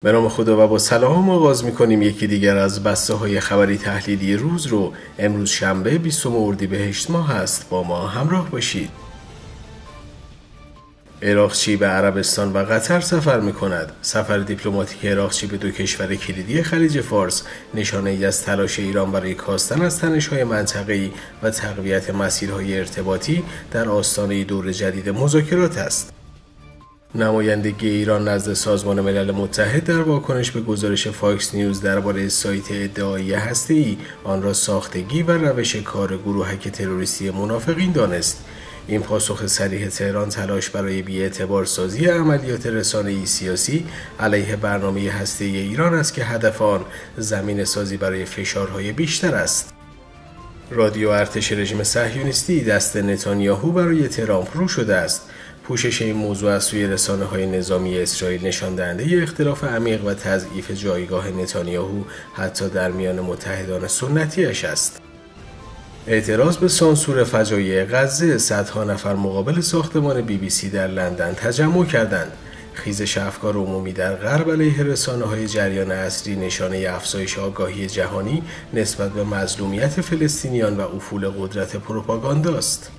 به نام خدا و با سلام آغاز می‌کنیم یکی دیگر از بسته‌های خبری تحلیلی روز رو. امروز شنبه 20 اردیبهشت ماه است. با ما همراه باشید. عراقچی به عربستان و قطر سفر می‌کند. سفر دیپلماتیک عراقچی به دو کشور کلیدی خلیج فارس نشانه‌ای از تلاش ایران برای کاستن از تنش‌های منطقه‌ای و تقویت مسیرهای ارتباطی در آستانه دور جدید مذاکرات است. نمایندگی ایران نزد سازمان ملل متحد در واکنش به گزارش فاکس نیوز درباره سایت ادعایی هسته‌ای آن را ساختگی و روش کار گروهک تروریستی منافقین دانست. این پاسخ صریح تهران تلاش برای بی‌اعتبار سازی عملیات رسانه‌ای سیاسی علیه برنامه هسته‌ای ایران است که هدف آن زمینه سازی برای فشارهای بیشتر است. رادیو ارتش رژیم صهیونیستی دست نتانیاهو برای ترامپ رو شده است. پوشش این موضوع از سوی رسانه‌های نظامی اسرائیل نشان دهنده اختلاف عمیق و تضعیف جایگاه نتانیاهو حتی در میان متحدان سنتی‌اش است. اعتراض به سانسور فجایع غزه، صدها نفر مقابل ساختمان BBC در لندن تجمع کردند. خیزش افکار عمومی در غرب علیه رسانه‌های جریان اصلی نشانه افزایش آگاهی جهانی نسبت به مظلومیت فلسطینیان و افول قدرت پروپاگانداست.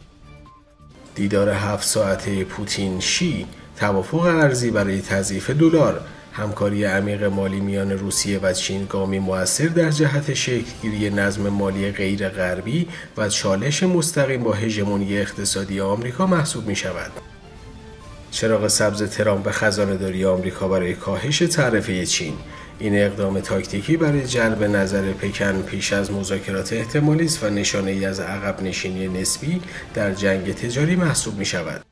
دیدار 7 ساعته پوتین شی، توافق ارزی برای تضعیف دلار، همکاری عمیق مالی میان روسیه و چین گامی مؤثر در جهت شکل‌گیری نظم مالی غیر غربی و چالش مستقیم با هژمونی اقتصادی آمریکا محسوب می شود. چراغ سبز ترامپ به خزانه‌داری آمریکا برای کاهش تعرفه چین. این اقدام تاکتیکی برای جلب نظر پکن پیش از مذاکرات احتمالی است و نشانه‌ای از عقب نشینی نسبی در جنگ تجاری محسوب می شود.